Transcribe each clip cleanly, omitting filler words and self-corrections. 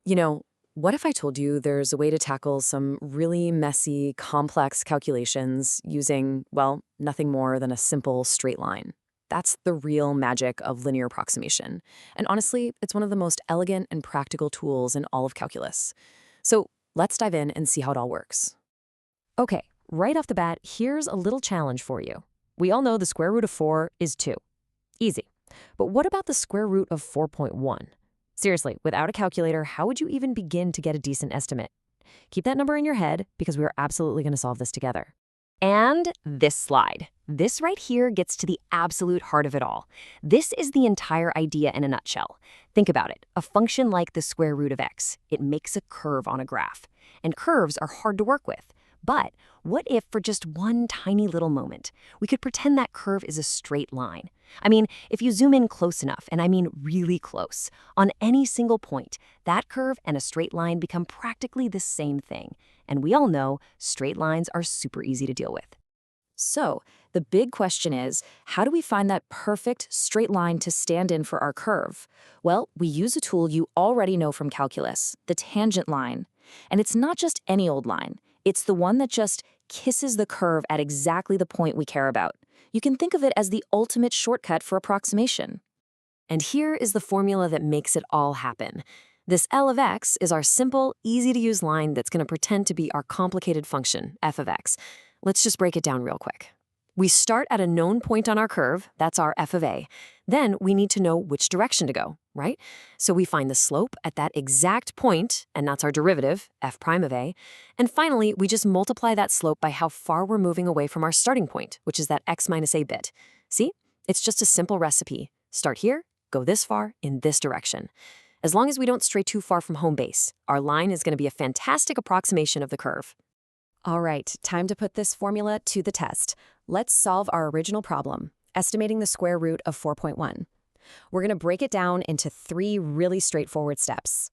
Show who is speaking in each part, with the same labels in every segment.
Speaker 1: You know, what if I told you there's a way to tackle some really messy, complex calculations using, well, nothing more than a simple straight line? That's the real magic of linear approximation. And honestly, it's one of the most elegant and practical tools in all of calculus. So let's dive in and see how it all works.
Speaker 2: Okay, right off the bat, here's a little challenge for you. We all know the square root of 4 is 2. Easy. But what about the square root of 4.1? Seriously, without a calculator, how would you even begin to get a decent estimate? Keep that number in your head because we are absolutely going to solve this together. And this slide. This right here gets to the absolute heart of it all. This is the entire idea in a nutshell. Think about it. A function like the square root of x, it makes a curve on a graph. And curves are hard to work with. But what if for just one tiny little moment, we could pretend that curve is a straight line? I mean, if you zoom in close enough, and I mean really close, on any single point, that curve and a straight line become practically the same thing. And we all know straight lines are super easy to deal with.
Speaker 1: So, the big question is, how do we find that perfect straight line to stand in for our curve? Well, we use a tool you already know from calculus, the tangent line. And it's not just any old line. It's the one that just kisses the curve at exactly the point we care about. You can think of it as the ultimate shortcut for approximation. And here is the formula that makes it all happen. This L of x is our simple, easy-to-use line that's going to pretend to be our complicated function, f of x. Let's just break it down real quick. We start at a known point on our curve, that's our f of a. Then we need to know which direction to go, right? So we find the slope at that exact point, and that's our derivative, f prime of a. And finally, we just multiply that slope by how far we're moving away from our starting point, which is that x minus a bit. See? It's just a simple recipe. Start here, go this far, in this direction. As long as we don't stray too far from home base, our line is going to be a fantastic approximation of the curve.
Speaker 2: All right, time to put this formula to the test. Let's solve our original problem, estimating the square root of 4.1. We're going to break it down into 3 really straightforward steps.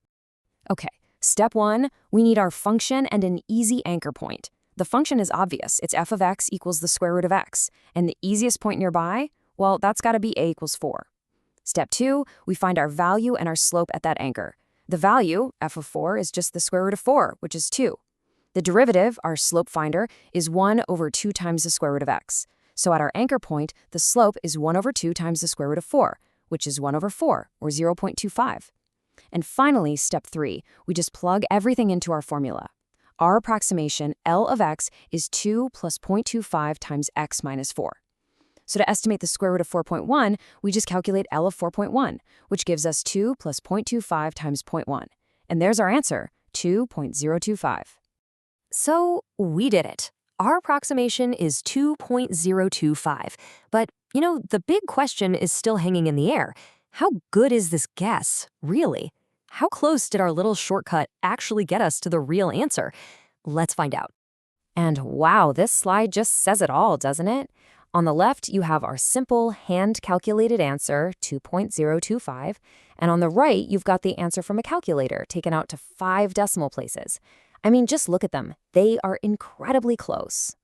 Speaker 2: Okay, step 1, we need our function and an easy anchor point. The function is obvious. It's f of x equals the square root of x. And the easiest point nearby, well, that's got to be a equals 4. Step 2, we find our value and our slope at that anchor. The value, f of 4, is just the square root of 4, which is 2. The derivative, our slope finder, is 1 over 2 times the square root of x. So at our anchor point, the slope is 1 over 2 times the square root of 4, which is 1 over 4, or 0.25. And finally, step 3, we just plug everything into our formula. Our approximation, L of x, is 2 plus 0.25 times x minus 4. So to estimate the square root of 4.1, we just calculate L of 4.1, which gives us 2 plus 0.25 times 0.1. And there's our answer, 2.025.
Speaker 1: So we did it. Our approximation is 2.025. But, the big question is still hanging in the air. How good is this guess, really? How close did our little shortcut actually get us to the real answer? Let's find out. And wow, this slide just says it all, doesn't it? On the left, you have our simple hand-calculated answer, 2.025. And on the right, you've got the answer from a calculator taken out to 5 decimal places. I mean, just look at them. They are incredibly close.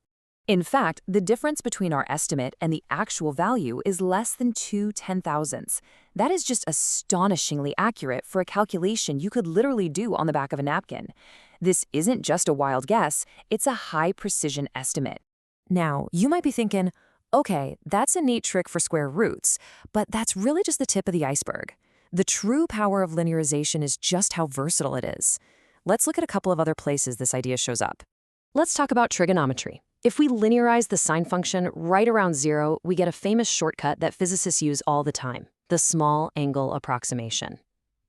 Speaker 1: In fact, the difference between our estimate and the actual value is less than 2 ten-thousandths. That is just astonishingly accurate for a calculation you could literally do on the back of a napkin. This isn't just a wild guess, it's a high-precision estimate. Now, you might be thinking, okay, that's a neat trick for square roots, but that's really just the tip of the iceberg. The true power of linearization is just how versatile it is. Let's look at a couple of other places this idea shows up. Let's talk about trigonometry. If we linearize the sine function right around 0, we get a famous shortcut that physicists use all the time, the small angle approximation.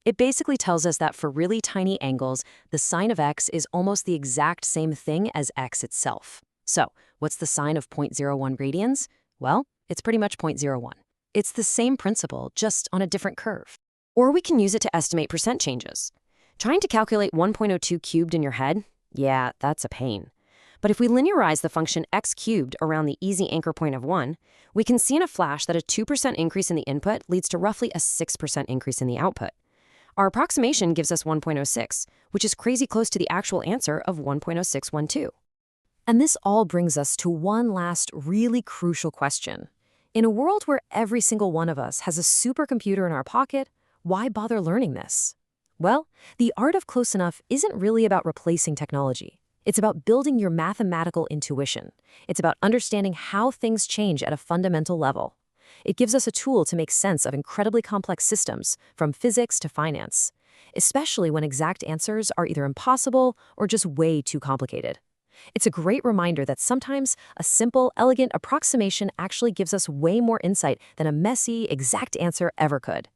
Speaker 1: It basically tells us that for really tiny angles, the sine of x is almost the exact same thing as x itself. So, what's the sine of 0.01 radians? Well, it's pretty much 0.01. It's the same principle, just on a different curve. Or we can use it to estimate percent changes. Trying to calculate 1.02 cubed in your head? Yeah, that's a pain. But if we linearize the function x cubed around the easy anchor point of 1, we can see in a flash that a 2% increase in the input leads to roughly a 6% increase in the output. Our approximation gives us 1.06, which is crazy close to the actual answer of 1.0612. And this all brings us to one last really crucial question. In a world where every single one of us has a supercomputer in our pocket, why bother learning this? Well, the art of close enough isn't really about replacing technology. It's about building your mathematical intuition. It's about understanding how things change at a fundamental level. It gives us a tool to make sense of incredibly complex systems, from physics to finance, especially when exact answers are either impossible or just way too complicated. It's a great reminder that sometimes a simple, elegant approximation actually gives us way more insight than a messy, exact answer ever could.